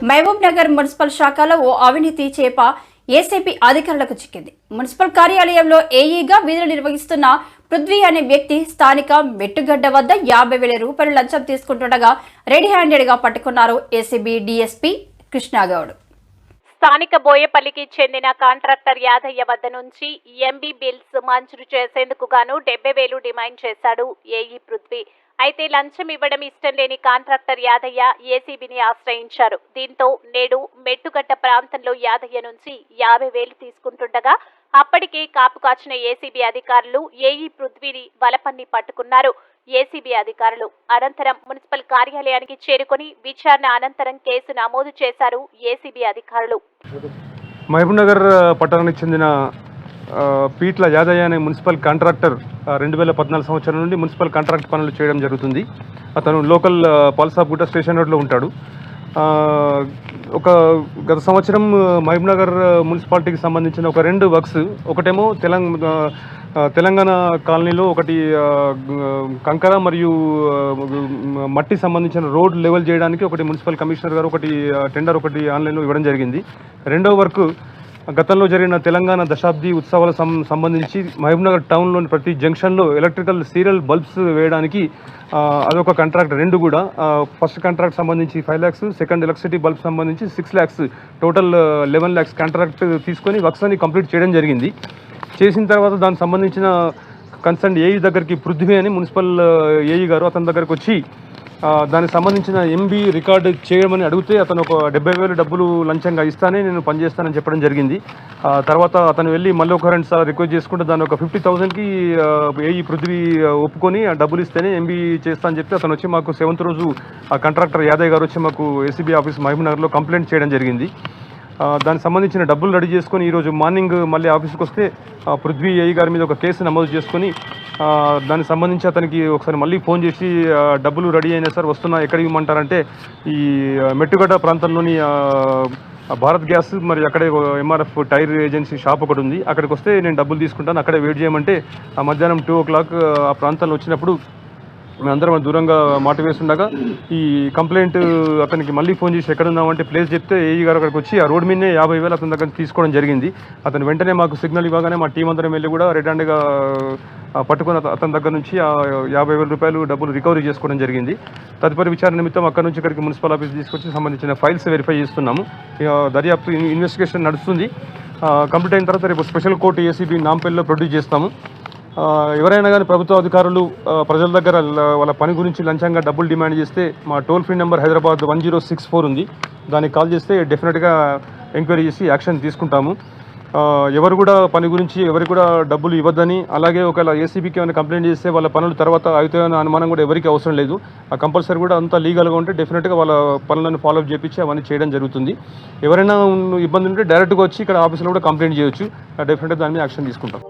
Mahabub Nagar municipal శాఖలో ఓ అవినీతి చేప ఏసీబీ అధికారులకు చిక్కింది. మున్సిపల్ కార్యాలయంలో ఏఈగా విధులు నిర్వహిస్తున్న పృథ్వీ అనే వ్యక్తి స్థానిక మెట్టుగడ్డ వద్ద 50,000 రూపాయలు లంచం తీసుకుంటుండగా రెడీ హ్యాండెడ్ గా పట్టుకున్నారు ఏసీబీ డీఎస్పీ కృష్ణాగౌడ్. స్థానిక బోయపల్లికి చెందిన కాంట్రాక్టర్ యాదయ్య వద్ద నుంచి ఎంబీ బిల్స్ మంజూరు చేసేందుకు గాను 70,000 డిమాండ్ చేశాడు ఏఈ పృథ్వీ. అయితే లంచం ఇవ్వడం ఇష్టం లేని కాంట్రాక్టర్ యాదయ్య ఏసీబీని ఆశ్రయించారు. దీంతో నేడు మెట్టుగడ్డ ప్రాంతంలో యాదయ్య నుంచి 50,000 తీసుకుంటుండగా అప్పటికే కాపు కాచిన ఏసీబీ అధికారులు ఏఈ పృథ్వీని వలపన్ని పట్టుకున్నారు. ఏసీబీ అధికారులు అనంతరం మున్సిపల్ కార్యాలయానికి చేరుకొని విచారణ అనంతరం కేసు నమోదు చేశారు ఏసీబీ అధికారులు. మహబూబ్ నగర్ పట్టణానికి చెందిన పీట్ల యాదయ్య అనే మున్సిపల్ కాంట్రాక్టర్ 2014 సంవత్సరం నుండి మున్సిపల్ కాంట్రాక్ట్ పనులు చేయడం జరుగుతుంది. అతను లోకల్ పల్సాబ్గుట్ట స్టేషన్ రోడ్లో ఉంటాడు. గత సంవత్సరం మహబూబ్ నగర్ మున్సిపాలిటీకి సంబంధించిన ఒక 2 వర్క్స్, ఒకటేమో తెలంగాణ కాలనీలో ఒకటి కంకర మరియు మట్టి సంబంధించిన రోడ్ లెవెల్ చేయడానికి ఒకటి మున్సిపల్ కమిషనర్ గారు ఒకటి టెండర్ ఒకటి ఆన్లైన్లో ఇవ్వడం జరిగింది. రెండవ వర్క్ గతంలో జరిగిన తెలంగాణ దశాబ్ది ఉత్సవాల సంబంధించి మహబూబ్ నగర్ టౌన్లోని ప్రతి జంక్షన్లో ఎలక్ట్రికల్ సీరియల్ బల్బ్స్ వేయడానికి అదొక కాంట్రాక్ట్. 2 కూడా ఫస్ట్ కాంట్రాక్ట్ సంబంధించి 5 lakhs, సెకండ్ ఎలక్ట్రిసిటీ బల్బ్ సంబంధించి 6 lakhs, టోటల్ 11 lakhs కాంట్రాక్ట్ తీసుకొని వర్క్స్ అని కంప్లీట్ చేయడం జరిగింది. చేసిన తర్వాత దానికి సంబంధించిన కన్సర్న్ ఏఈ దగ్గరికి పృథ్వీ అని మున్సిపల్ ఏఈ గారు అతని దగ్గరకు వచ్చి దానికి సంబంధించిన ఎంబీ రికార్డు చేయమని అడిగితే అతను ఒక 70,000 డబ్బులు లంచంగా ఇస్తానే నేను పనిచేస్తానని చెప్పడం జరిగింది. తర్వాత అతను వెళ్ళి మళ్ళీ ఒక 2 సార్లు రిక్వెస్ట్ చేసుకుంటే దాన్ని ఒక 50,000కి ఏఈ పృథ్వీ ఒప్పుకొని ఆ డబ్బులు ఇస్తేనే ఎంబీ చేస్తా అని చెప్పి అతను వచ్చి మాకు 7th రోజు ఆ కాంట్రాక్టర్ యాదయ్య గారు వచ్చి మాకు ఏసీబీ ఆఫీస్ మహబూబ్ నగర్లో కంప్లైంట్ చేయడం జరిగింది. దానికి సంబంధించిన డబ్బులు రెడీ చేసుకొని ఈరోజు మార్నింగ్ మళ్ళీ ఆఫీస్కి వస్తే పృథ్వీ ఏఈ గారి మీద ఒక కేసు నమోదు చేసుకొని దానికి సంబంధించి అతనికి ఒకసారి మళ్ళీ ఫోన్ చేసి డబ్బులు రెడీ అయినా సార్ వస్తున్నా, ఎక్కడ ఇవ్వమంటారంటే ఈ మెట్టుగడ్డ ప్రాంతంలోని భారత్ గ్యాస్ మరి అక్కడే ఎంఆర్ఎఫ్ టైర్ ఏజెన్సీ షాప్ ఒకటి ఉంది, అక్కడికి వస్తే నేను డబ్బులు తీసుకుంటాను, అక్కడే వెయిట్ చేయమంటే ఆ మధ్యాహ్నం 2 o'clock ఆ ప్రాంతంలో వచ్చినప్పుడు మేమందరం దూరంగా మాట వేస్తుండగా ఈ కంప్లైంట్ అతనికి మళ్ళీ ఫోన్ చేసి ఎక్కడ ఉన్నామంటే ప్లేస్ చెప్తే ఏఈ గారు అక్కడికి వచ్చి ఆ రోడ్ మీదనే 50,000 అతని దగ్గర తీసుకోవడం జరిగింది. అతను వెంటనే మాకు సిగ్నల్ ఇవ్వగానే మా టీం అందరం వెళ్ళి కూడా రెడ్ హ్యాండ్గా పట్టుకుని అతని దగ్గర నుంచి ఆ 50,000 రూపాయలు డబ్బులు రికవరీ చేసుకోవడం జరిగింది. తదుపరి విచారణ నిమిత్తం అక్కడ నుంచి ఇక్కడికి మున్సిపల్ ఆఫీస్ తీసుకొచ్చి సంబంధించిన ఫైల్స్ వెరిఫై చేస్తున్నాము. దర్యాప్తు ఇన్వెస్టిగేషన్ నడుస్తుంది. కంప్లీట్ అయిన తర్వాత రేపు స్పెషల్ కోర్టు ఏసీబీ నాంపల్లిలో ప్రొడ్యూస్ చేస్తాము. ఎవరైనా కానీ ప్రభుత్వ అధికారులు ప్రజల దగ్గర వాళ్ళ పని గురించి లంచంగా డబ్బులు డిమాండ్ చేస్తే మా టోల్ ఫ్రీ నెంబర్ హైదరాబాద్ 1064 ఉంది, దానికి కాల్ చేస్తే డెఫినెట్గా ఎంక్వైరీ చేసి యాక్షన్ తీసుకుంటాము. ఎవరు కూడా పని గురించి ఎవరికి కూడా డబ్బులు ఇవ్వద్దని, అలాగే ఒకవేళ ఏసీబీకి ఏమైనా కంప్లైంట్ చేస్తే వాళ్ళ పనులు తర్వాత అవుతాయన్న అనుమానం కూడా ఎవరికి అవసరం లేదు. ఆ కంపల్సరీ కూడా అంతా లీగల్గా ఉంటే డెఫినెట్గా వాళ్ళ పనులను ఫాలోఅప్ చేయించి అవన్నీ చేయడం జరుగుతుంది. ఎవరైనా ఇబ్బంది ఉంటే డైరెక్ట్గా వచ్చి ఇక్కడ ఆఫీస్లో కూడా కంప్లైంట్ చేయొచ్చు, డెఫినెట్గా దాని మీద యాక్షన్ తీసుకుంటాం.